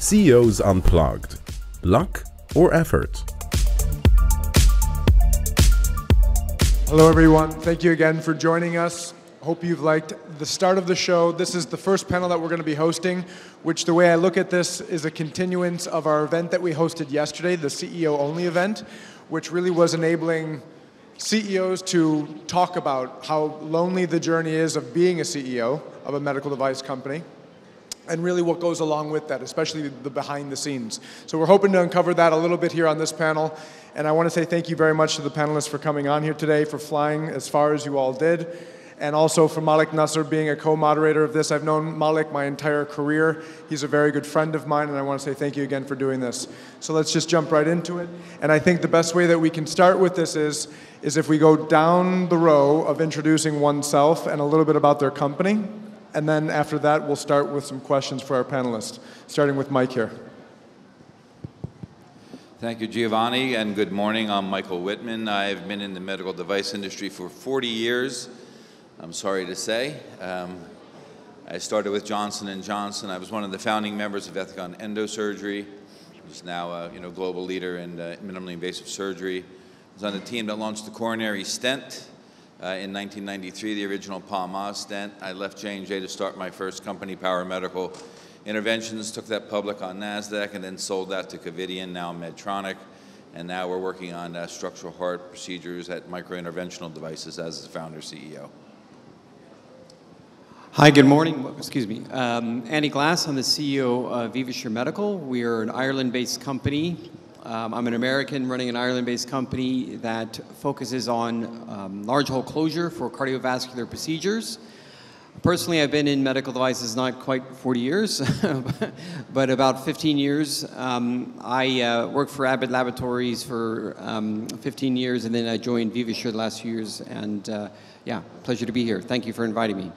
CEOs Unplugged. Luck or effort? Hello everyone, thank you again for joining us. Hope you've liked the start of the show. This is the first panel that we're going to be hosting, which the way I look at this is a continuance of our event that we hosted yesterday, the CEO only event, which really was enabling CEOs to talk about how lonely the journey is of being a CEO of a medical device company, and really what goes along with that, especially the behind the scenes. So we're hoping to uncover that a little bit here on this panel, and I want to say thank you very much to the panelists for coming on here today, for flying as far as you all did, and also for Malek Nasr being a co-moderator of this. I've known Malek my entire career. He's a very good friend of mine, and I want to say thank you again for doing this. So let's just jump right into it. And I think the best way that we can start with this is if we go down the row of introducing oneself and a little bit about their company, and then after that, we'll start with some questions for our panelists, starting with Mike here. Thank you, Giovanni, and good morning. I'm Michael Whitman. I've been in the medical device industry for 40 years, I'm sorry to say. I started with Johnson & Johnson. I was one of the founding members of Ethicon Endosurgery, which is now a global leader in minimally invasive surgery. I was on the team that launched the coronary stent in 1993, the original Palma stent. I left J&J to start my first company, Power Medical Interventions, took that public on NASDAQ, and then sold that to Covidien, now Medtronic. And now we're working on structural heart procedures at micro-interventional devices as the founder CEO. Hi, good morning. Excuse me. Andy Glass, I'm the CEO of Vivasure Medical. We are an Ireland-based company. I'm an American running an Ireland-based company that focuses on large hole closure for cardiovascular procedures. Personally, I've been in medical devices not quite 40 years, but about 15 years. I worked for Abbott Laboratories for 15 years, and then I joined Vivasure the last few years. And yeah, pleasure to be here. Thank you for inviting me.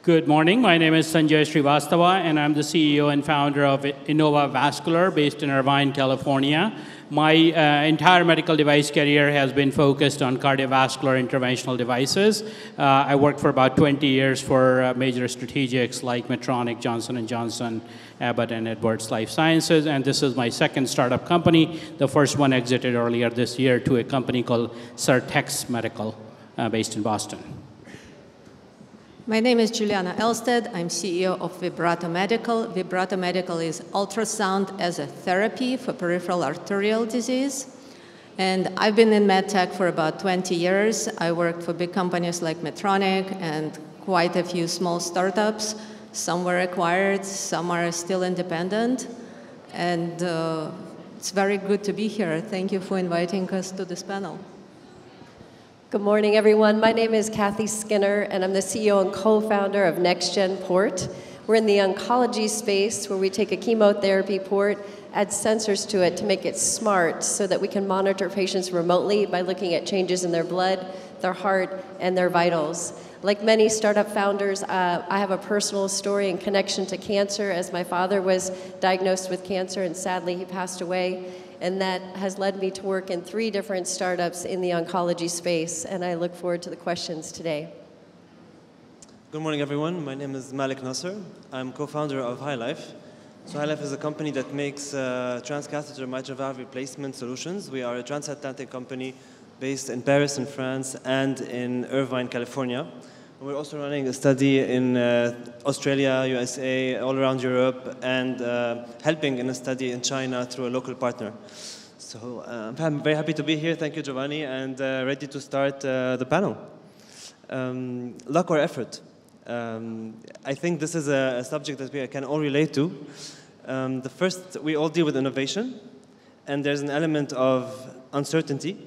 Good morning. My name is Sanjay Shrivastava, and I'm the CEO and founder of Innova Vascular, based in Irvine, California. My entire medical device career has been focused on cardiovascular interventional devices. I worked for about 20 years for major strategics like Medtronic, Johnson & Johnson, Abbott, and Edwards Life Sciences, and this is my second startup company. The first one exited earlier this year to a company called Certex Medical, based in Boston. My name is Juliana Estad. I'm CEO of Vibrato Medical. Vibrato Medical is ultrasound as a therapy for peripheral arterial disease. And I've been in MedTech for about 20 years. I worked for big companies like Medtronic and quite a few small startups. Some were acquired, some are still independent. And it's very good to be here. Thank you for inviting us to this panel. Good morning, everyone. My name is Cathy Skinner, and I'm the CEO and co-founder of NXgenPort. We're in the oncology space where we take a chemotherapy port, add sensors to it to make it smart so that we can monitor patients remotely by looking at changes in their blood, their heart, and their vitals. Like many startup founders, I have a personal story and connection to cancer, as my father was diagnosed with cancer, and sadly he passed away. And that has led me to work in 3 different startups in the oncology space, and I look forward to the questions today. Good morning, everyone. My name is Malek Nasr. I'm co-founder of HighLife. So HighLife is a company that makes transcatheter mitral valve replacement solutions. We are a transatlantic company based in Paris, in France, and in Irvine, California. We're also running a study in Australia, USA, all around Europe, and helping in a study in China through a local partner. So I'm very happy to be here. Thank you, Giovanni, and ready to start the panel. Luck or effort? I think this is a subject that we can all relate to. The first, we all deal with innovation, and there's an element of uncertainty.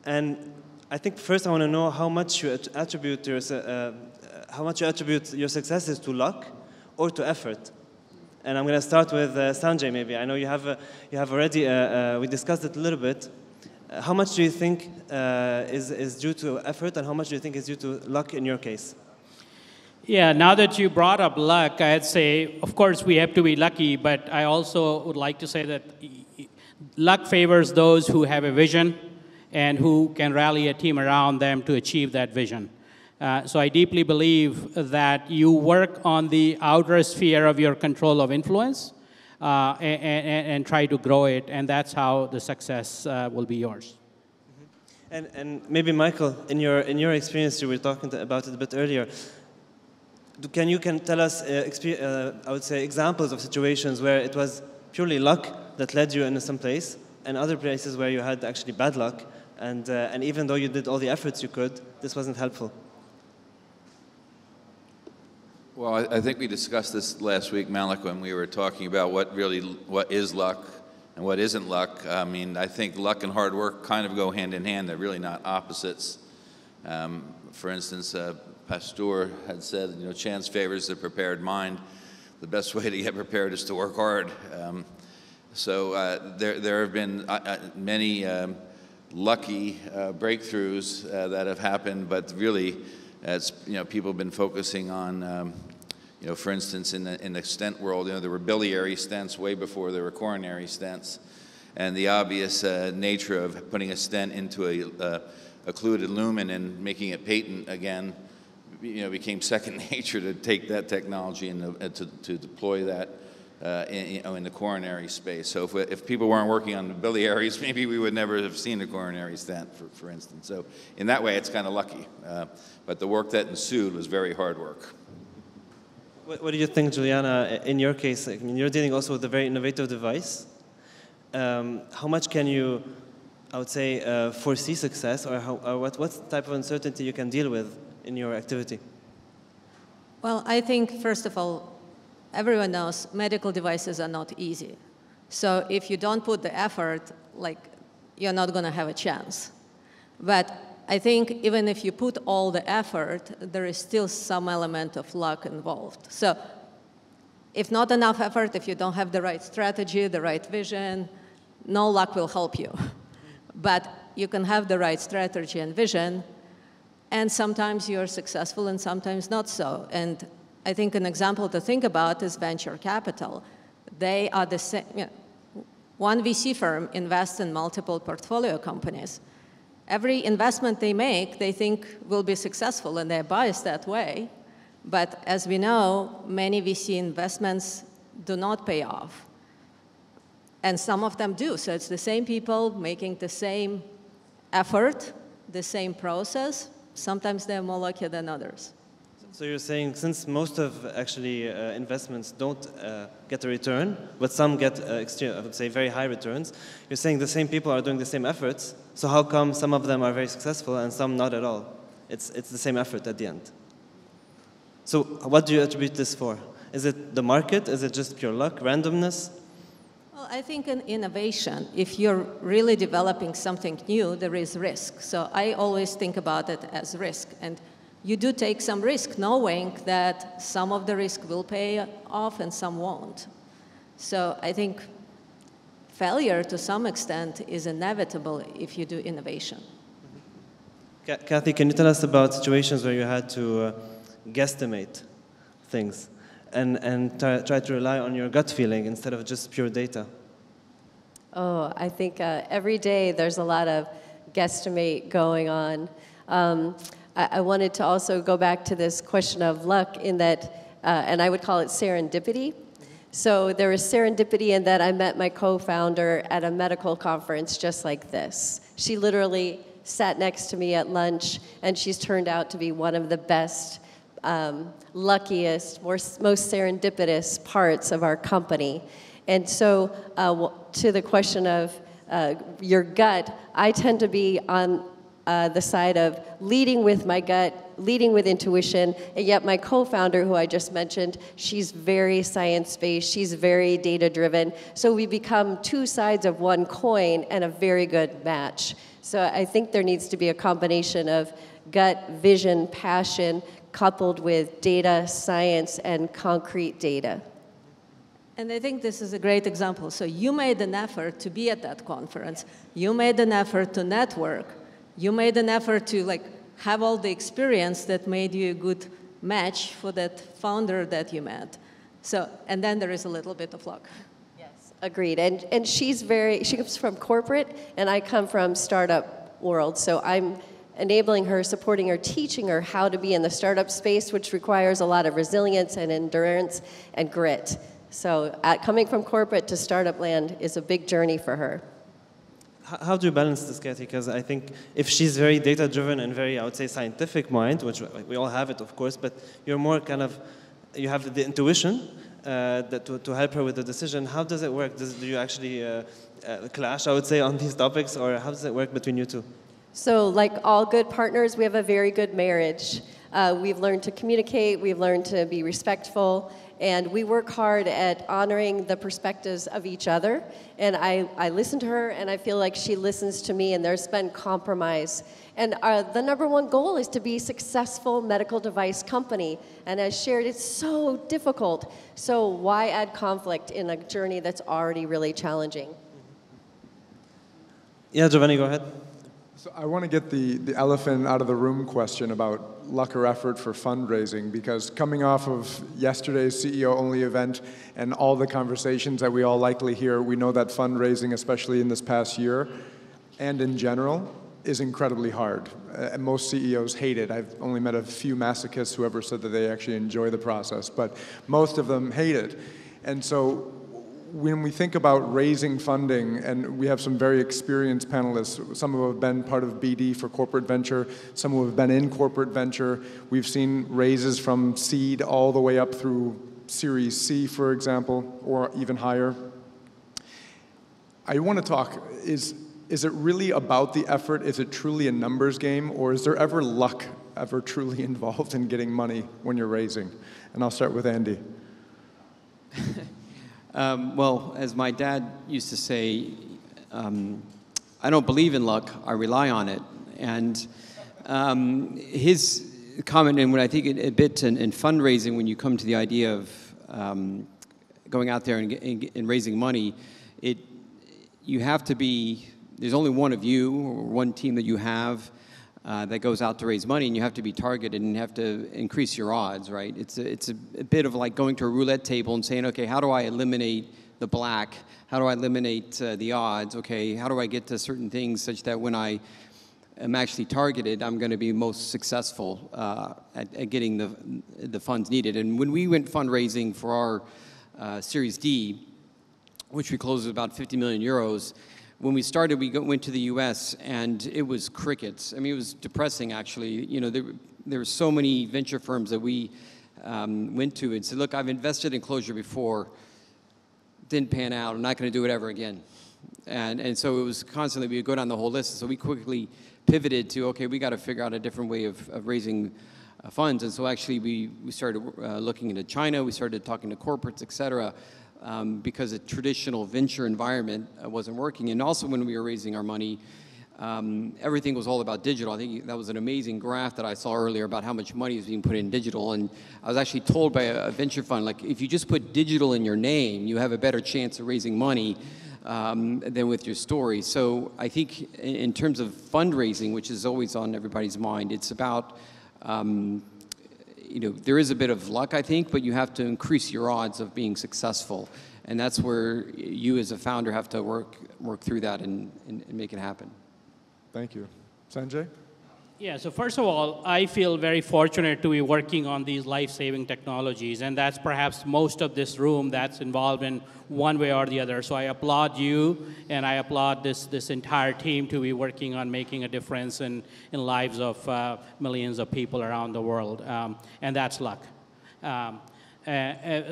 And I think first I want to know how much you attribute your successes to luck or to effort. And I'm going to start with Sanjay. Maybe I know you have already. We discussed it a little bit. How much do you think is due to effort, and how much do you think is due to luck in your case? Yeah, now that you brought up luck, I'd say, of course, we have to be lucky, but I also would like to say that luck favors those who have a vision and who can rally a team around them to achieve that vision. So I deeply believe that you work on the outer sphere of your control of influence and try to grow it, and that's how the success will be yours. And maybe Michael, in your experience, you were talking about it a bit earlier. Can you tell us, I would say, examples of situations where it was purely luck that led you into some place, and other places where you had actually bad luck, and even though you did all the efforts you could, this wasn't helpful? Well, I think we discussed this last week, Malek, when we were talking about what is luck and what isn't luck. I mean, I think luck and hard work kind of go hand in hand. They're really not opposites. For instance, Pasteur had said, you know, chance favors the prepared mind. The best way to get prepared is to work hard. So there have been many lucky breakthroughs that have happened, but really, as you know, people have been focusing on, you know, for instance, in the stent world, you know, there were biliary stents way before there were coronary stents, and the obvious nature of putting a stent into a occluded lumen and making it patent again, you know, became second nature to take that technology and to deploy that in the coronary space. So if people weren't working on the biliaries, maybe we would never have seen a coronary stent, for instance. So in that way, it's kind of lucky. But the work that ensued was very hard work. What do you think, Juliana, in your case? I mean, you're dealing also with a very innovative device. How much can you, I would say, foresee success, or what type of uncertainty you can deal with in your activity? Well, I think, first of all, everyone knows medical devices are not easy. So if you don't put the effort, like, you're not going to have a chance. But I think even if you put all the effort, there is still some element of luck involved. So if not enough effort, if you don't have the right strategy, the right vision, no luck will help you. But you can have the right strategy and vision, and sometimes you're successful and sometimes not so. And I think an example to think about is venture capital. They are the same. You know, one VC firm invests in multiple portfolio companies. Every investment they make, they think will be successful, and they're biased that way. But as we know, many VC investments do not pay off. And some of them do. So it's the same people making the same effort, the same process. Sometimes they're more lucky than others. So you're saying, since most of actually investments don't get a return, but some get, I would say, very high returns, you're saying the same people are doing the same efforts, so how come some of them are very successful and some not at all? It's the same effort at the end. So what do you attribute this for? Is it the market? Is it just pure luck, randomness? Well, I think in innovation, if you're really developing something new, there is risk. So I always think about it as risk. And you do take some risk, knowing that some of the risk will pay off and some won't. So I think failure, to some extent, is inevitable if you do innovation. Cathy, can you tell us about situations where you had to guesstimate things and try to rely on your gut feeling instead of just pure data? Oh, I think every day there's a lot of guesstimate going on. I wanted to also go back to this question of luck in that, and I would call it serendipity. So there was serendipity in that I met my co-founder at a medical conference just like this. She literally sat next to me at lunch, and she's turned out to be one of the best, luckiest, most serendipitous parts of our company. And so to the question of your gut, I tend to be on the side of leading with my gut, leading with intuition, and yet my co-founder, who I just mentioned, she's very science-based, she's very data-driven, so we become two sides of one coin and a very good match. So I think there needs to be a combination of gut, vision, passion, coupled with data, science, and concrete data. And I think this is a great example. So you made an effort to be at that conference. You made an effort to network. You made an effort to have all the experience that made you a good match for that founder that you met. So, and then there is a little bit of luck. Yes, agreed. And she comes from corporate, and I come from startup world. So I'm enabling her, supporting her, teaching her how to be in the startup space, which requires a lot of resilience and endurance and grit. So coming from corporate to startup land is a big journey for her. How do you balance this, Cathy? Because I think if she's very data-driven and very, I would say, scientific mind, which we all have it, of course, but you're more kind of, you have the intuition to help her with the decision. How does it work? Do you actually clash, I would say, on these topics, or how does it work between you two? So like all good partners, we have a very good marriage. We've learned to communicate, we've learned to be respectful, and we work hard at honoring the perspectives of each other. And I listen to her, and I feel like she listens to me, and there's been compromise. And the #1 goal is to be a successful medical device company. And as shared, it's so difficult. So why add conflict in a journey that's already really challenging? Yeah, Giovanni, go ahead. So I want to get the elephant out of the room question about luck or effort for fundraising, because coming off of yesterday's CEO-only event and all the conversations that we all likely hear, we know that fundraising, especially in this past year and in general, is incredibly hard. And most CEOs hate it. I've only met a few masochists who ever said that they actually enjoy the process, but most of them hate it. And so when we think about raising funding, and we have some very experienced panelists, some who have been part of BD for corporate venture, some who have been in corporate venture. We've seen raises from seed all the way up through Series C, for example, or even higher. I want to talk, is it really about the effort? Is it truly a numbers game? Or is there ever luck ever truly involved in getting money when you're raising? And I'll start with Andy. Well, as my dad used to say, I don't believe in luck, I rely on it. And his comment, and when I think a bit in fundraising, when you come to the idea of going out there and raising money, you have to be, there's only one of you, or one team that you have that goes out to raise money, and you have to be targeted and have to increase your odds, right? It's a bit of like going to a roulette table and saying, okay, how do I eliminate the black? How do I eliminate the odds? Okay, how do I get to certain things such that when I am actually targeted, I'm going to be most successful at getting the funds needed? And when we went fundraising for our Series D, which we closed with about 50 million euros, when we started, we went to the U.S., and it was crickets. I mean, it was depressing, actually. You know, there were so many venture firms that we went to and said, look, I've invested in closure before, didn't pan out, I'm not going to do it ever again. And so it was constantly, we would go down the whole list. So we quickly pivoted to, okay, we got to figure out a different way of raising funds. And so actually we started looking into China, we started talking to corporates, et cetera. Because a traditional venture environment wasn't working. And also when we were raising our money, everything was all about digital. I think that was an amazing graph that I saw earlier about how much money is being put in digital. And I was actually told by a venture fund, like, if you just put digital in your name, you have a better chance of raising money than with your story. So I think in terms of fundraising, which is always on everybody's mind, it's about you know, there is a bit of luck, I think, but you have to increase your odds of being successful. And that's where you as a founder have to work through that and make it happen. Thank you. Sanjay? Yeah, so first of all, I feel very fortunate to be working on these life-saving technologies, and that's perhaps most of this room that's involved in one way or the other. So I applaud you, and I applaud this entire team to be working on making a difference in lives of millions of people around the world, and that's luck.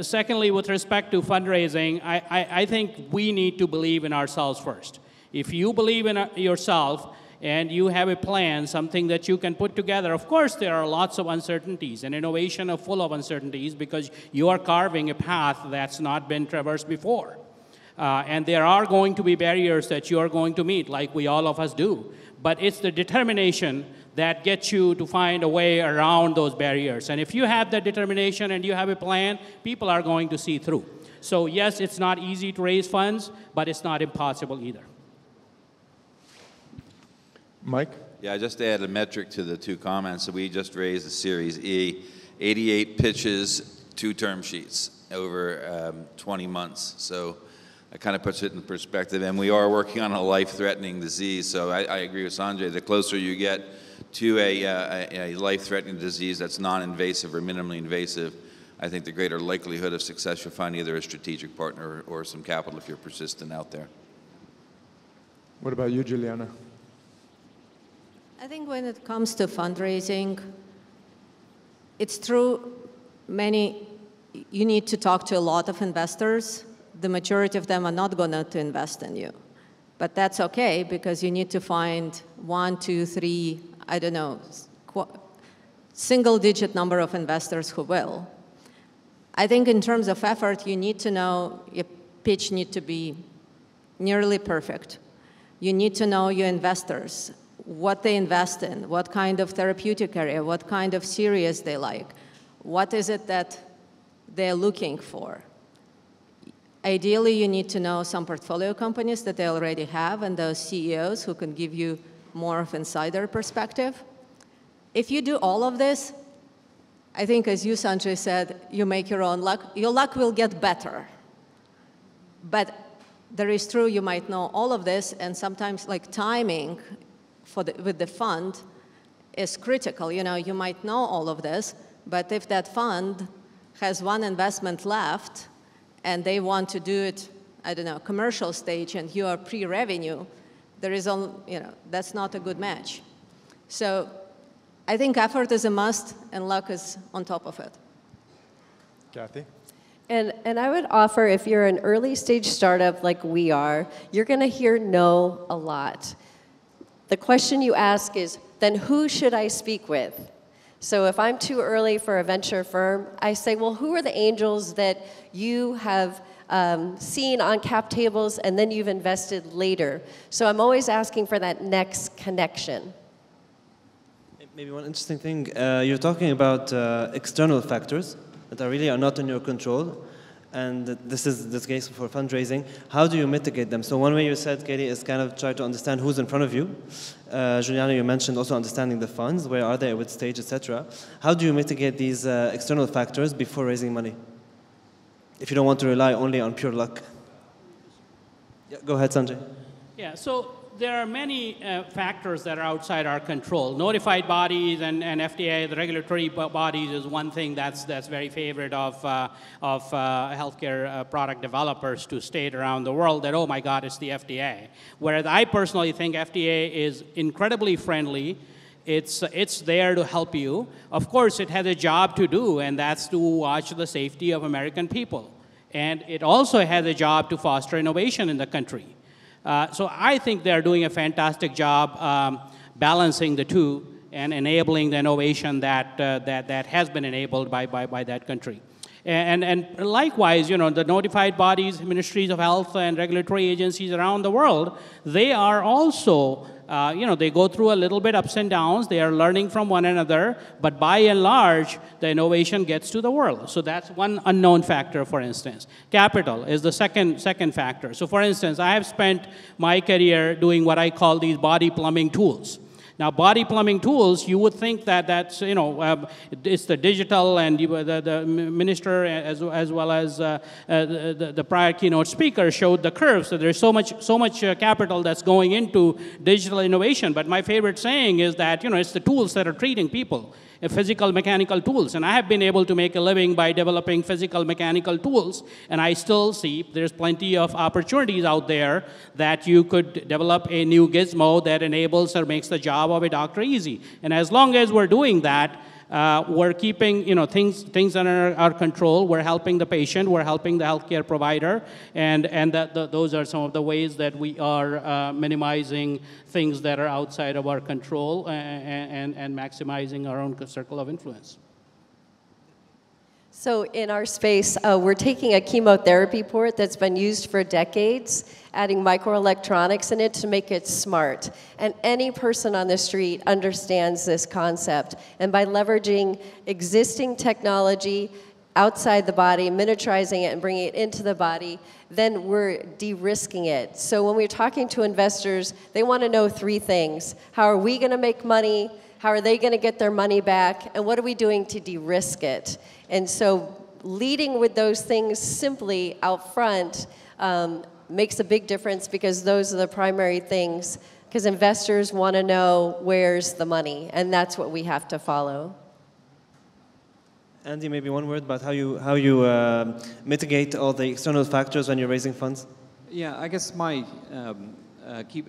Secondly, with respect to fundraising, I think we need to believe in ourselves first. If you believe in yourself, and you have a plan, something that you can put together. Of course, there are lots of uncertainties, and innovation is full of uncertainties because you are carving a path that's not been traversed before. And there are going to be barriers that you are going to meet, like we all of us do. But it's the determination that gets you to find a way around those barriers. And if you have that determination and you have a plan, people are going to see through. So yes, it's not easy to raise funds, but it's not impossible either. Mike? Yeah, just to add a metric to the two comments. So we just raised a Series E, 88 pitches, 2 term sheets over 20 months. So that kind of puts it in perspective. And we are working on a life-threatening disease. So I agree with Sanjay. The closer you get to a life-threatening disease that's non-invasive or minimally invasive, I think the greater likelihood of success you'll find either a strategic partner or some capital if you're persistent out there. What about you, Juliana? I think when it comes to fundraising, it's true, you need to talk to a lot of investors. The majority of them are not going to invest in you. But that's okay, because you need to find 1, 2, 3, I don't know, single-digit number of investors who will. I think in terms of effort, you need to know your pitch needs to be nearly perfect. You need to know your investors, what they invest in, what kind of therapeutic area, what kind of series they like, what is it that they're looking for. Ideally, you need to know some portfolio companies that they already have and those CEOs who can give you more of insider perspective. If you do all of this, I think, as you, Sanjay, said, you make your own luck. Your luck will get better. But there is true, you might know all of this, and sometimes like timing with the fund is critical. You know, you might know all of this, but if that fund has one investment left, and they want to do it, I don't know, commercial stage, and you are pre-revenue, there is, that's not a good match. So I think effort is a must, and luck is on top of it. Cathy? And I would offer, if you're an early stage startup like we are, you're going to hear no a lot. The question you ask is, then who should I speak with? So if I'm too early for a venture firm, I say, well, who are the angels that you have seen on cap tables and then you've invested later? So I'm always asking for that next connection. Maybe one interesting thing, you're talking about external factors that really are not in your control. And this is the case for fundraising. How do you mitigate them? So one way you said, Katie, is kind of try to understand who's in front of you. Juliana, you mentioned also understanding the funds. Where are they, at what stage, etc. How do you mitigate these external factors before raising money? If you don't want to rely only on pure luck. Yeah, go ahead, Sanjay. Yeah, so there are many factors that are outside our control. Notified bodies and FDA, the regulatory bodies, is one thing that's very favorite of healthcare product developers to state around the world that, oh my God, it's the FDA. Whereas I personally think FDA is incredibly friendly. It's there to help you. Of course, it has a job to do, and that's to watch the safety of American people. And it also has a job to foster innovation in the country. So I think they're doing a fantastic job balancing the two and enabling the innovation that has been enabled by that country. And likewise, you know, the notified bodies, ministries of health and regulatory agencies around the world, they are also, you know, they go through a little bit ups and downs. They are learning from one another. But by and large, the innovation gets to the world. So that's one unknown factor, for instance. Capital is the second factor. So for instance, I have spent my career doing what I call these body plumbing tools. Now, body plumbing tools, you would think that that's, you know, it's the digital, and the minister as well as the prior keynote speaker showed the curve. So there's so much capital that's going into digital innovation. But my favorite saying is that, you know, it's the tools that are treating people. Physical mechanical tools, and I have been able to make a living by developing physical mechanical tools, and I still see there's plenty of opportunities out there that you could develop a new gizmo that enables or makes the job of a doctor easy. And as long as we're doing that, we're keeping, you know, things under our control. We're helping the patient. We're helping the healthcare provider, and those are some of the ways that we are minimizing things that are outside of our control and maximizing our own circle of influence. So in our space, we're taking a chemotherapy port that's been used for decades, adding microelectronics in it to make it smart. And any person on the street understands this concept. And by leveraging existing technology outside the body, miniaturizing it and bringing it into the body, then we're de-risking it. So when we're talking to investors, they want to know three things. How are we going to make money? How are they going to get their money back? And what are we doing to de-risk it? And so leading with those things simply out front makes a big difference, because those are the primary things because investors want to know where's the money, and that's what we have to follow. Andy, maybe one word about how you mitigate all the external factors when you're raising funds? Yeah, I guess my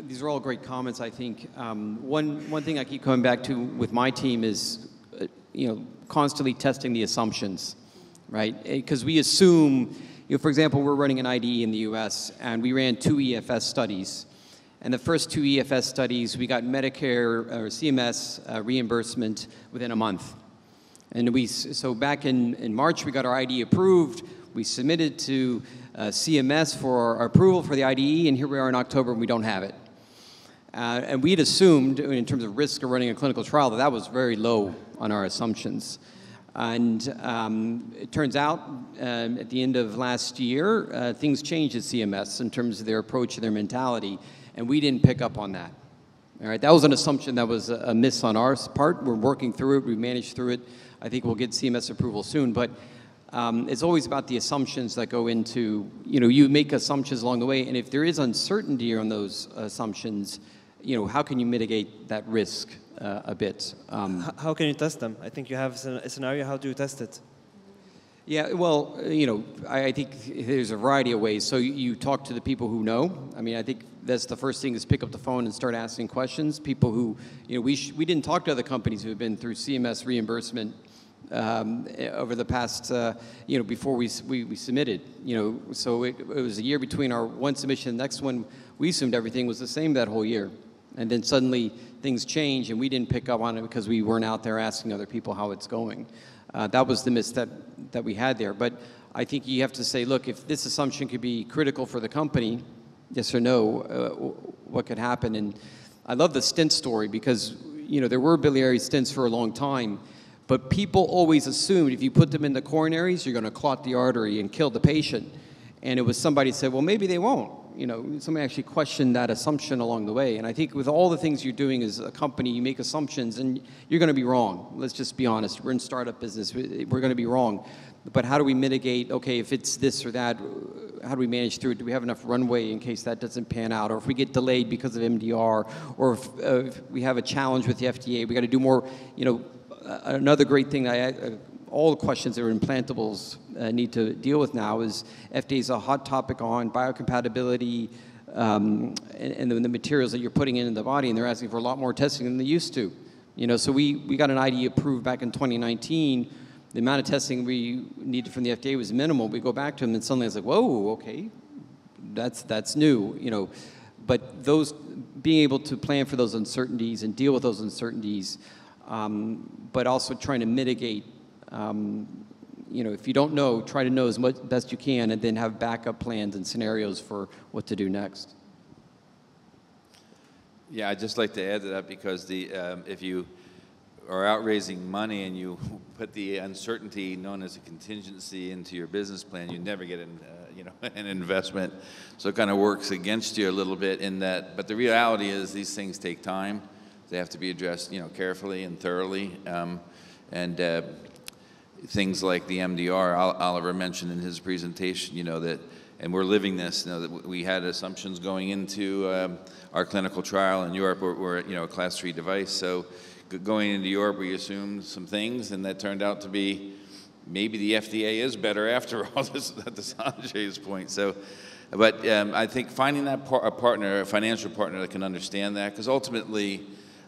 these are all great comments. I think one thing I keep coming back to with my team is constantly testing the assumptions, right? Because we assume, for example, we're running an IDE in the U.S. and we ran 2 EFS studies, and the first 2 EFS studies we got Medicare or CMS reimbursement within a month. And so back in March, we got our IDE approved. We submitted to CMS for our approval for the IDE, and here we are in October, and we don't have it. And we'd assumed, in terms of risk of running a clinical trial, that was very low on our assumptions. And it turns out, at the end of last year, things changed at CMS in terms of their approach and their mentality, and we didn't pick up on that. All right, that was an assumption that was a miss on our part. We're working through it. We managed through it. I think we'll get CMS approval soon, but it's always about the assumptions that go into, you make assumptions along the way, and if there is uncertainty on those assumptions, how can you mitigate that risk a bit? How can you test them? I think you have a scenario. How do you test it? Yeah, well, I think there's a variety of ways. So you talk to the people who know. I mean, I think that's the first thing is pick up the phone and start asking questions. People who, we didn't talk to other companies who have been through CMS reimbursement over the past, before we submitted. So it was a year between our one submission and the next one. We assumed everything was the same that whole year. And then suddenly things change and we didn't pick up on it because we weren't out there asking other people how it's going. That was the miss that we had there. But I think you have to say, look, if this assumption could be critical for the company, yes or no, what could happen? And I love the stent story because, there were biliary stents for a long time, but people always assumed if you put them in the coronaries, you're going to clot the artery and kill the patient. And it was somebody said, well, maybe they won't. Somebody actually questioned that assumption along the way. And I think with all the things you're doing as a company, you make assumptions and you're going to be wrong. Let's just be honest. We're in startup business. We're going to be wrong. But how do we mitigate, okay, if it's this or that, how do we manage through it? Do we have enough runway in case that doesn't pan out? Or if we get delayed because of MDR, or if we have a challenge with the FDA, we got to do more, another great thing all the questions that are implantables need to deal with now is FDA is a hot topic on biocompatibility and the materials that you're putting in the body, and they're asking for a lot more testing than they used to. So we got an IDE approved back in 2019. The amount of testing we needed from the FDA was minimal. We go back to them and suddenly it's like, whoa, okay, that's new, But those being able to plan for those uncertainties and deal with those uncertainties, but also trying to mitigate. If you don't know, try to know as much best you can, and then have backup plans and scenarios for what to do next. Yeah, I'd just like to add to that because if you are out raising money and you put the uncertainty known as a contingency into your business plan, you never get an investment. So it kind of works against you a little bit in that. But the reality is these things take time. They have to be addressed, carefully and thoroughly. Things like the MDR, Oliver mentioned in his presentation, that, and we're living this, that we had assumptions going into our clinical trial in Europe. We're a class 3 device, so going into Europe, we assumed some things, and that turned out to be maybe the FDA is better after all. This at the Sanjay's point. So, but I think finding that a financial partner that can understand that, because ultimately,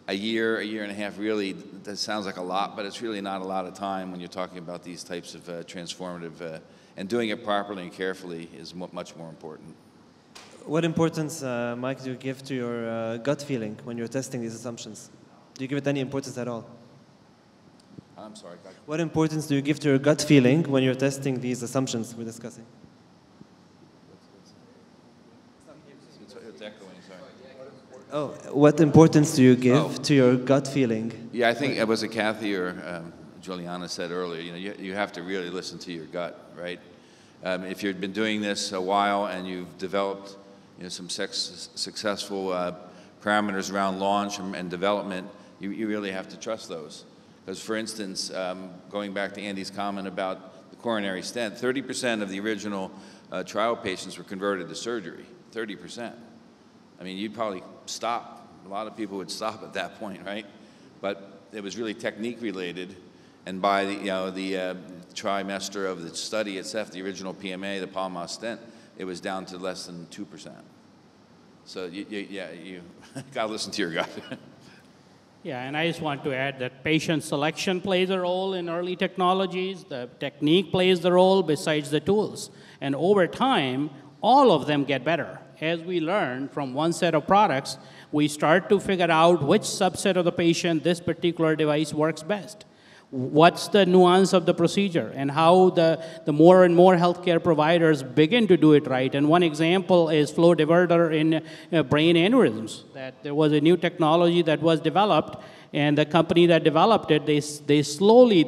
a year and a half, really, that sounds like a lot, but it's really not a lot of time when you're talking about these types of transformative, and doing it properly and carefully is much more important. What importance, Mike, do you give to your gut feeling when you're testing these assumptions? Do you give it any importance at all? I'm sorry. What importance do you give to your gut feeling when you're testing these assumptions we're discussing? It's echoing, sorry. Oh, what importance do you give to your gut feeling? Yeah, I think it was Cathy or Juliana said earlier, you have to really listen to your gut, right? If you've been doing this a while and you've developed some successful parameters around launch and development, you really have to trust those. Because for instance, going back to Andy's comment about the coronary stent, 30% of the original trial patients were converted to surgery, 30%. I mean, you'd probably stop A lot of people would stop at that point, right? But it was really technique related, and by the trimester of the study itself, the original PMA, the Palmas stent, it was down to less than 2%. So you gotta listen to your gut. Yeah, and I just want to add that patient selection plays a role in early technologies. The technique plays the role besides the tools. And over time, all of them get better. As we learn from one set of products, we start to figure out which subset of the patient this particular device works best. What's the nuance of the procedure, and how the more and more healthcare providers begin to do it right. And one example is flow diverter in brain aneurysms. That there was a new technology that was developed, and the company that developed it, they slowly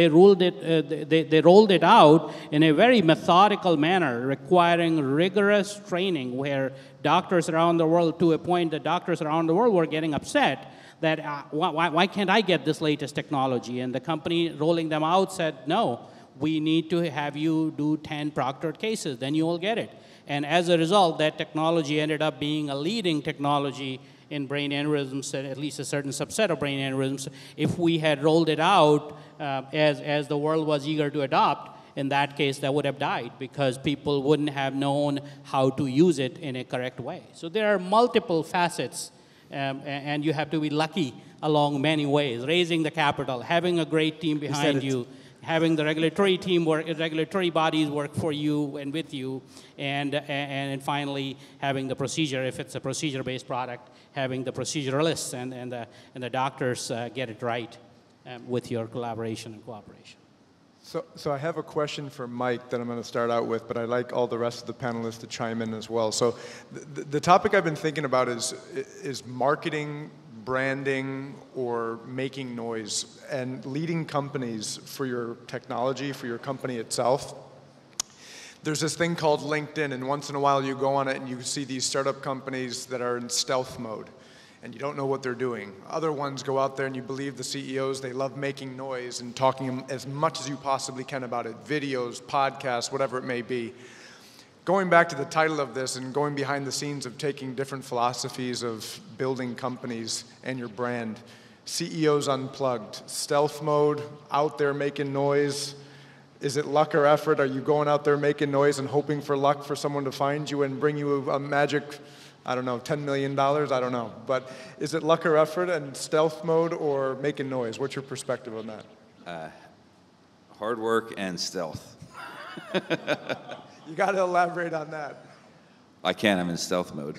rolled it out in a very methodical manner, requiring rigorous training, where doctors around the world, to a point that doctors around the world were getting upset that why can't I get this latest technology? And the company rolling them out said, no, we need to have you do 10 proctored cases, then you will get it. And as a result, that technology ended up being a leading technology in brain aneurysms, at least a certain subset of brain aneurysms. If we had rolled it out as the world was eager to adopt, in that case, that would have died because people wouldn't have known how to use it in a correct way. So there are multiple facets. And you have to be lucky along many ways. Raising the capital, having a great team behind you, having the regulatory team work, regulatory bodies work for you and with you, and finally having the procedure. If it's a procedure-based product, having the proceduralists and the doctors get it right with your collaboration and cooperation. So I have a question for Mike that I'm going to start out with, but I'd like all the rest of the panelists to chime in as well. So the topic I've been thinking about is marketing, branding, or making noise, and leading companies for your technology, for your company itself. There's this thing called LinkedIn, and once in a while you go on it and you see these startup companies that are in stealth mode, and you don't know what they're doing. Other ones go out there and you believe the CEOs, they love making noise and talking as much as you possibly can about it, videos, podcasts, whatever it may be. Going back to the title of this and going behind the scenes of taking different philosophies of building companies and your brand, CEOs Unplugged, stealth mode, out there making noise. Is it luck or effort? Are you going out there making noise and hoping for luck for someone to find you and bring you a magic, I don't know, $10 million? I don't know. But is it luck or effort and stealth mode or making noise? What's your perspective on that? Hard work and stealth. You got to elaborate on that. I can't. I'm in stealth mode.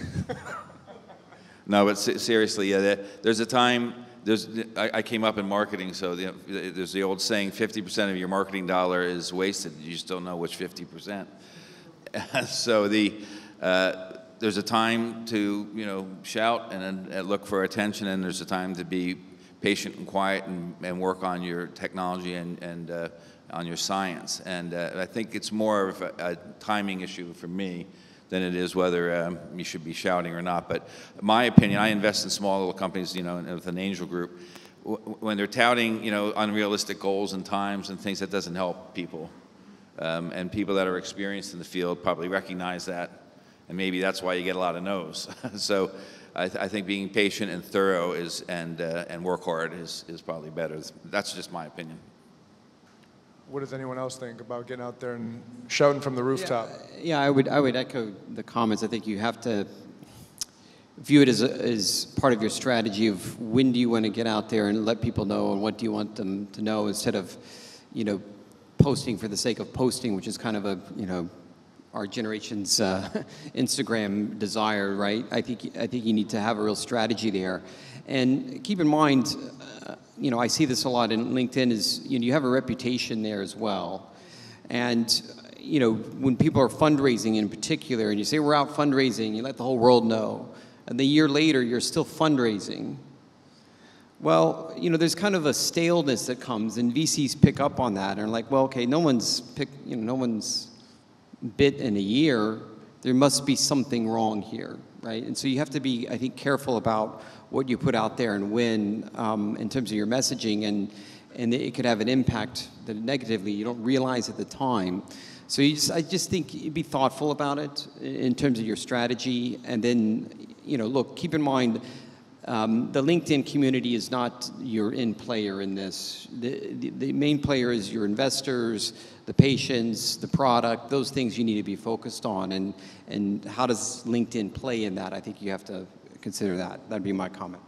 No, but seriously, yeah, there's a time. I came up in marketing, so there's the old saying: 50% of your marketing dollar is wasted. You just don't know which 50%. So there's a time to shout and look for attention, and there's a time to be patient and quiet and work on your technology and on your science. And I think it's more of a timing issue for me than it is whether you should be shouting or not. But my opinion, I invest in small little companies, with an angel group. When they're touting, unrealistic goals and times and things, that doesn't help people. And people that are experienced in the field probably recognize that, and maybe that's why you get a lot of no's. So I think being patient and thorough and work hard is probably better. That's just my opinion. What does anyone else think about getting out there and shouting from the rooftop? Yeah, I would echo the comments. I think you have to view it as part of your strategy of when do you want to get out there and let people know, and what do you want them to know, instead of, posting for the sake of posting, which is kind of our generation's Instagram desire, right? I think you need to have a real strategy there, and keep in mind. I see this a lot in LinkedIn is, you have a reputation there as well. And, when people are fundraising in particular, and you say, we're out fundraising, you let the whole world know. And the year later, you're still fundraising. Well, there's kind of a staleness that comes, and VCs pick up on that. And are like, well, okay, no one's bit in a year. There must be something wrong here, right? And so you have to be, I think, careful about what you put out there and when, in terms of your messaging, and it could have an impact that negatively you don't realize at the time. So I just think you'd be thoughtful about it in terms of your strategy, and then, look, keep in mind, The LinkedIn community is not your end player in this. The main player is your investors, the patients, the product, those things you need to be focused on. And how does LinkedIn play in that? I think you have to consider that. That'd be my comment.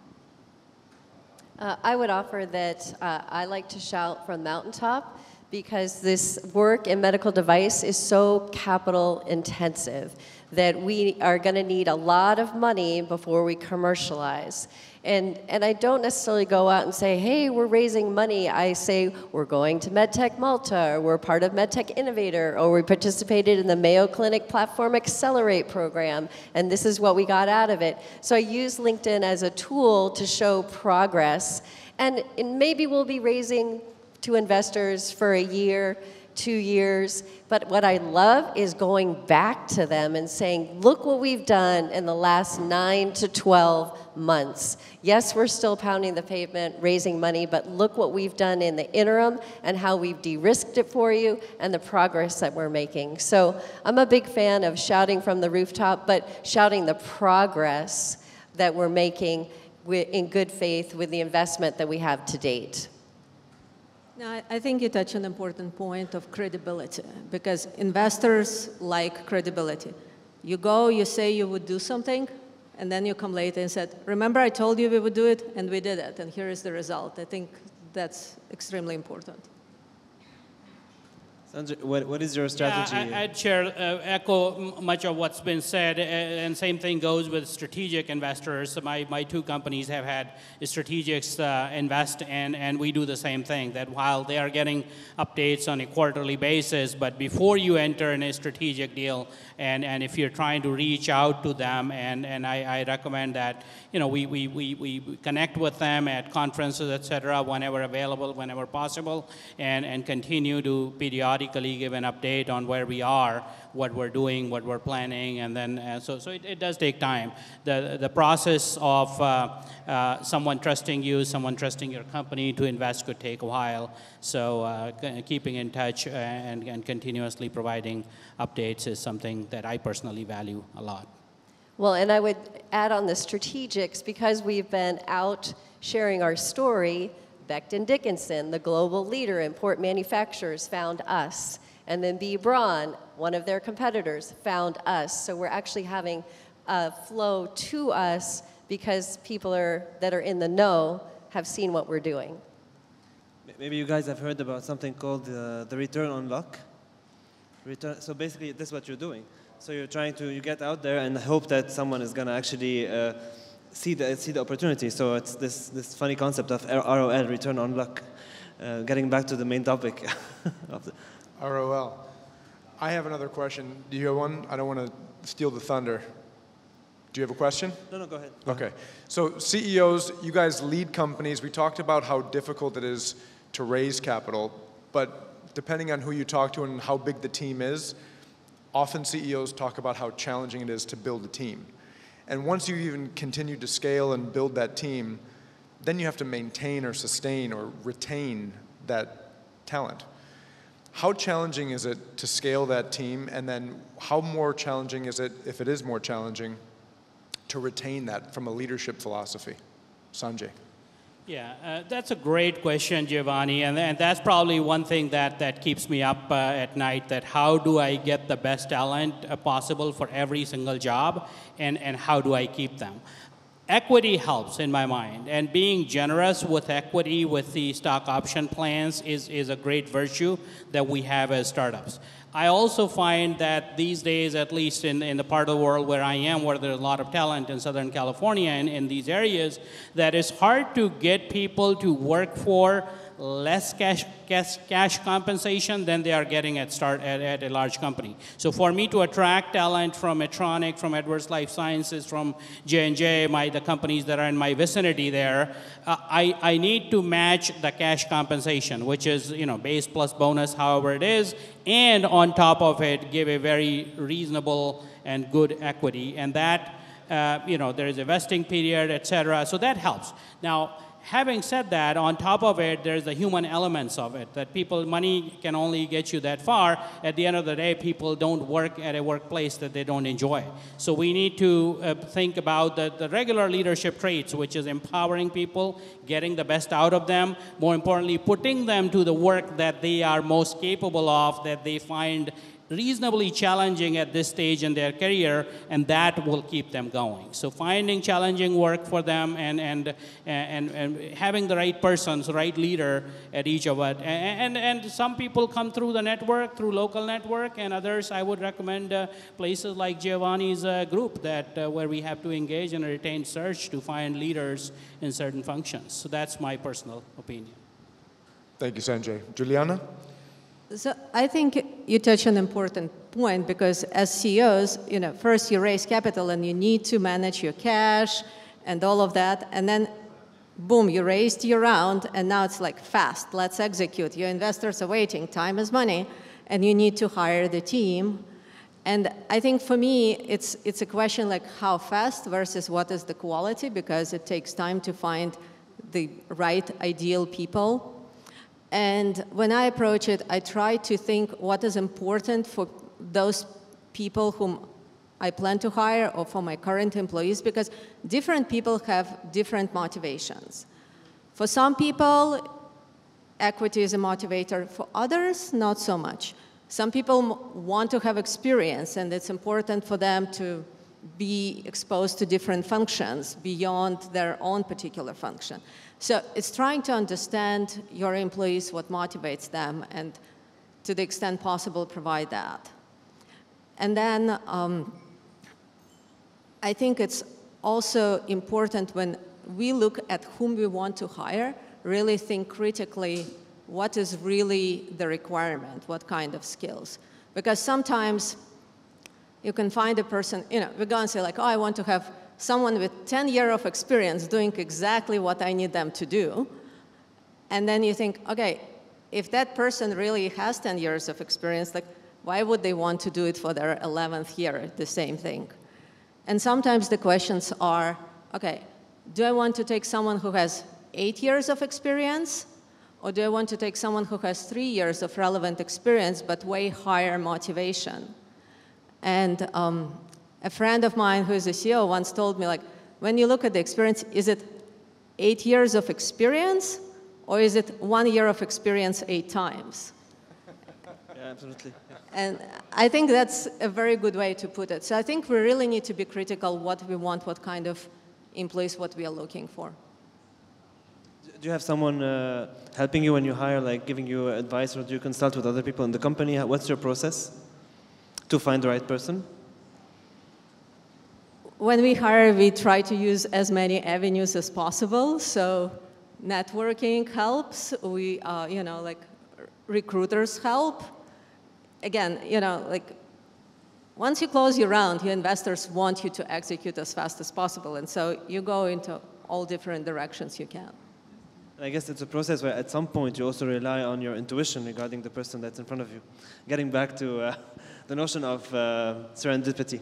I would offer that I like to shout from the mountaintop because this work in medical device is so capital intensive that we are going to need a lot of money before we commercialize. And I don't necessarily go out and say, hey, we're raising money. I say, we're going to MedTech Malta, or we're part of MedTech Innovator, or we participated in the Mayo Clinic Platform Accelerate program, and this is what we got out of it. So I use LinkedIn as a tool to show progress, and maybe we'll be raising to investors for a year, 2 years, but what I love is going back to them and saying, look what we've done in the last 9 to 12 months. Yes, we're still pounding the pavement, raising money, but look what we've done in the interim and how we've de-risked it for you and the progress that we're making. So I'm a big fan of shouting from the rooftop, but shouting the progress that we're making in good faith with the investment that we have to date. No, I think you touch an important point of credibility, because investors like credibility. You go, you say you would do something, and then you come later and said, remember I told you we would do it, and we did it, and here is the result. I think that's extremely important. Sanjay, what is your strategy? Yeah, I'd share, echo much of what's been said, and same thing goes with strategic investors. My two companies have had strategics invest, and we do the same thing, that while they are getting updates on a quarterly basis, but before you enter in a strategic deal, and if you're trying to reach out to them, and I recommend that, you know, we connect with them at conferences, et cetera, whenever available, whenever possible, and continue to periodically give an update on where we are, what we're doing, what we're planning, and then so it does take time. The process of someone trusting you, someone trusting your company to invest could take a while. So keeping in touch and continuously providing updates is something that I personally value a lot. Well, and I would add on the strategics, because we've been out sharing our story. Becton Dickinson, the global leader in port manufacturers, found us. And then B. Braun, one of their competitors, found us. So we're actually having a flow to us because people that are in the know have seen what we're doing. Maybe you guys have heard about something called the return on luck. So basically, this is what you're doing. So you're trying to, you get out there and hope that someone is going to actually see the opportunity. So it's this funny concept of ROL, return on luck. Getting back to the main topic of the ROL. I have another question. Do you have one? I don't want to steal the thunder. Do you have a question? No, go ahead. Okay. So CEOs, you guys lead companies. We talked about how difficult it is to raise capital, but depending on who you talk to and how big the team is, often CEOs talk about how challenging it is to build a team. And once you even continue to scale and build that team, then you have to maintain or sustain or retain that talent. How challenging is it to scale that team? And then how more challenging is it, if it is more challenging, to retain that from a leadership philosophy? Sanjay. Yeah, that's a great question, Giovanni, and that's probably one thing that keeps me up at night, that how do I get the best talent possible for every single job, and how do I keep them? Equity helps in my mind, and being generous with equity with the stock option plans is a great virtue that we have as startups. I also find that these days, at least in the part of the world where I am, where there's a lot of talent in Southern California and in these areas, that it's hard to get people to work for less cash compensation than they are getting at a large company. So for me to attract talent from Medtronic, from Edwards Life Sciences, from J&J, the companies that are in my vicinity there, I need to match the cash compensation, which is, you know, base plus bonus, however it is, and on top of it, give a very reasonable and good equity. And that, you know, there is a vesting period, et cetera, so that helps. Now, having said that, on top of it, there's the human elements of it, that money can only get you that far. At the end of the day, people don't work at a workplace that they don't enjoy. So we need to think about the regular leadership traits, which is empowering people, getting the best out of them, more importantly, putting them to the work that they are most capable of, that they find reasonably challenging at this stage in their career, and that will keep them going. So finding challenging work for them and having the right persons, right leader at each of it. And some people come through the network, through local network, and others I would recommend places like Giovanni's group where we have to engage in a retained search to find leaders in certain functions. So that's my personal opinion. Thank you, Sanjay. Juliana? So I think you touch on an important point, because as CEOs, first you raise capital and you need to manage your cash and all of that, and then boom, you raised your round, and now it's like fast, let's execute. Your investors are waiting, time is money, and you need to hire the team. And I think for me, it's a question like how fast versus what is the quality, because it takes time to find the right ideal people. And when I approach it, I try to think what is important for those people whom I plan to hire or for my current employees, because different people have different motivations. For some people, equity is a motivator. For others, not so much. Some people want to have experience, and it's important for them to be exposed to different functions beyond their own particular function. So it's trying to understand your employees, what motivates them, and to the extent possible, provide that. And then I think it's also important when we look at whom we want to hire, really think critically, what is really the requirement, what kind of skills? Because sometimes you can find a person, we're going to say like, oh, I want to have someone with 10 years of experience doing exactly what I need them to do. And then you think, okay, if that person really has 10 years of experience, like, why would they want to do it for their 11th year, the same thing? And sometimes the questions are, okay, do I want to take someone who has 8 years of experience? Or do I want to take someone who has 3 years of relevant experience, but way higher motivation? And a friend of mine who is a CEO once told me, like, when you look at the experience, is it 8 years of experience, or is it 1 year of experience 8 times? Yeah, absolutely. And I think that's a very good way to put it. So I think we really need to be critical what we want, what kind of employees, what we are looking for. Do you have someone helping you when you hire, like giving you advice, or do you consult with other people in the company? What's your process to find the right person? When we hire, we try to use as many avenues as possible. So networking helps. We, like recruiters help. Again, like once you close your round, your investors want you to execute as fast as possible. And so you go into all different directions you can. I guess it's a process where at some point you also rely on your intuition regarding the person that's in front of you. Getting back to the notion of serendipity.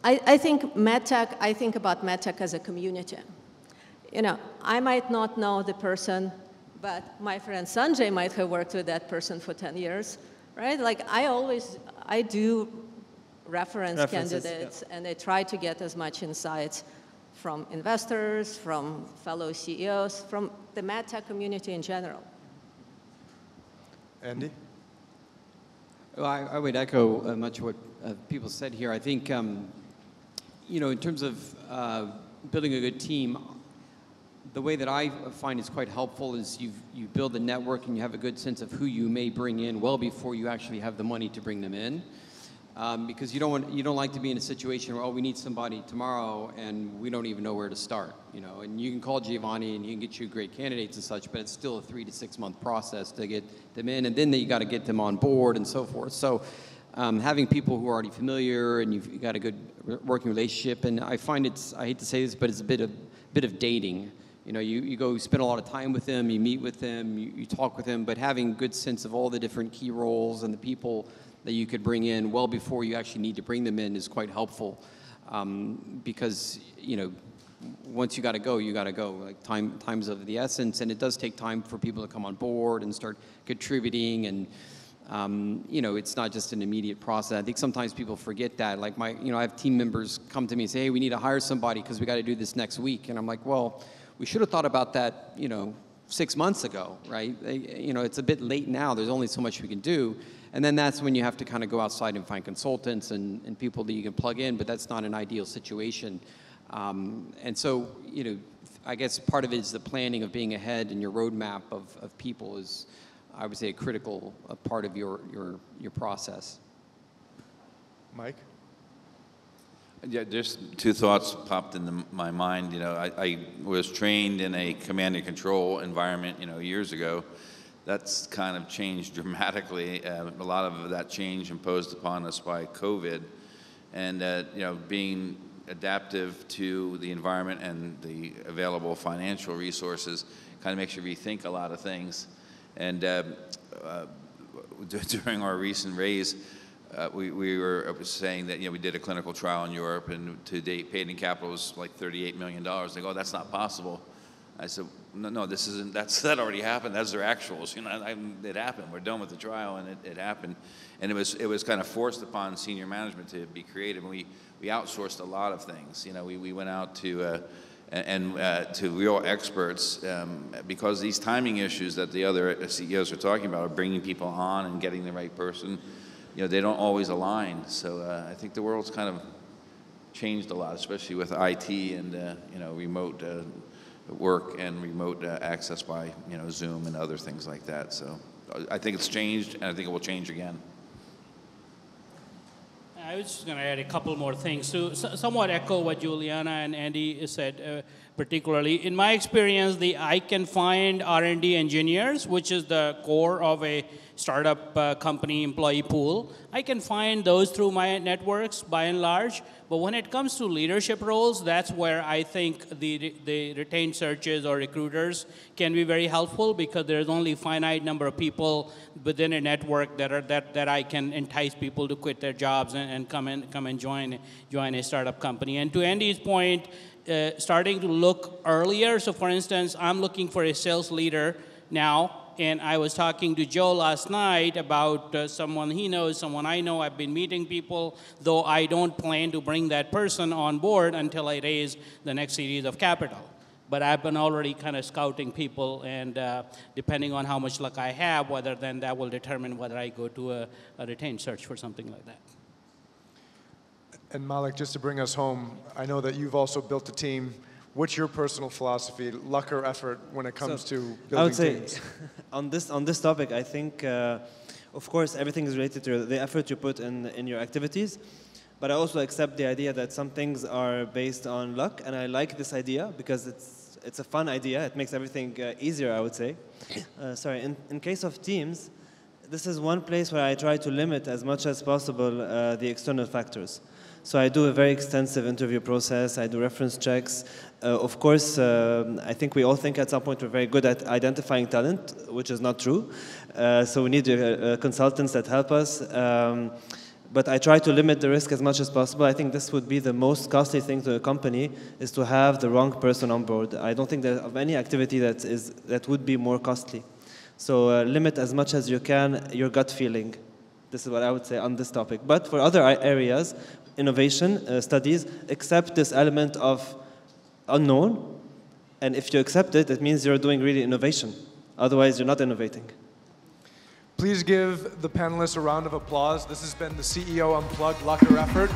I think MedTech, I think about MedTech as a community. I might not know the person, but my friend Sanjay might have worked with that person for 10 years, right? Like I do reference candidates, yeah. And I try to get as much insights from investors, from fellow CEOs, from the MedTech community in general. Andy? Well, I would echo much of what people said here. I think, in terms of building a good team, the way that I find is quite helpful is you build a network and you have a good sense of who you may bring in well before you actually have the money to bring them in. Because you don't like to be in a situation where, oh, we need somebody tomorrow and we don't even know where to start, and you can call Giovanni and he can get you great candidates and such, but it's still a 3 to 6 month process to get them in, and then you got to get them on board and so forth. So having people who are already familiar and you've got a good working relationship, and I find I hate to say this, but it's a bit of dating. You go spend a lot of time with them, you meet with them, you talk with them, but having a good sense of all the different key roles and the people that you could bring in well before you actually need to bring them in is quite helpful, because once you got to go, you got to go. Like time's of the essence, and it does take time for people to come on board and start contributing. And you know, it's not just an immediate process. I think sometimes people forget that. Like I have team members come to me and say, "Hey, we need to hire somebody because we got to do this next week." And I'm like, "Well, we should have thought about that, 6 months ago, right? It's a bit late now. There's only so much we can do." And then that's when you have to kind of go outside and find consultants and people that you can plug in, but that's not an ideal situation. And so, I guess part of it is the planning of being ahead, and your roadmap of people is, I would say, a critical part of your process. Mike? Yeah, just two thoughts popped into my mind. I was trained in a command and control environment, years ago. That's kind of changed dramatically. A lot of that change imposed upon us by COVID, and being adaptive to the environment and the available financial resources kind of makes you rethink a lot of things. And during our recent raise, we were saying that we did a clinical trial in Europe, and to date paid in capital was like $38 million. They go, "Oh, that's not possible." I said, no, this isn't. That already happened. That's their actuals. It happened. We're done with the trial, and it happened. And it was kind of forced upon senior management to be creative. And we outsourced a lot of things. We went out to to real experts because these timing issues that the other CEOs are talking about are bringing people on and getting the right person. They don't always align. So I think the world's kind of changed a lot, especially with IT and remote work and remote access by Zoom and other things like that. So I think it's changed, and I think it will change again. I was just going to add a couple more things to somewhat echo what Juliana and Andy said. Particularly in my experience, I can find R&D engineers, which is the core of a startup company employee pool. I can find those through my networks by and large. But when it comes to leadership roles, that's where I think the retained searches or recruiters can be very helpful, because there's only a finite number of people within a network that I can entice people to quit their jobs and come and join a startup company. And to Andy's point, starting to look earlier. So for instance, I'm looking for a sales leader now. And I was talking to Joe last night about someone he knows, someone I know. I've been meeting people, though I don't plan to bring that person on board until I raise the next series of capital. But I've been already kind of scouting people, and depending on how much luck I have, then that will determine whether I go to a retained search for something like that. And Malek, just to bring us home, I know that you've also built a team. What's your personal philosophy, luck or effort, when it comes to building I would say, teams? on this topic, I think, of course, everything is related to the effort you put in your activities. But I also accept the idea that some things are based on luck, and I like this idea because it's a fun idea. It makes everything easier, I would say. In case of teams, this is one place where I try to limit as much as possible the external factors. So I do a very extensive interview process. I do reference checks. Of course, I think we all think at some point we're very good at identifying talent, which is not true. So we need consultants that help us. But I try to limit the risk as much as possible. I think this would be the most costly thing to a company, is to have the wrong person on board. I don't think there's any activity that would be more costly. So limit as much as you can your gut feeling. This is what I would say on this topic. But for other areas, innovation, studies, accept this element of unknown. And if you accept it, it means you're doing really innovation. Otherwise, you're not innovating. Please give the panelists a round of applause. This has been the CEO Unplugged Luck or Effort.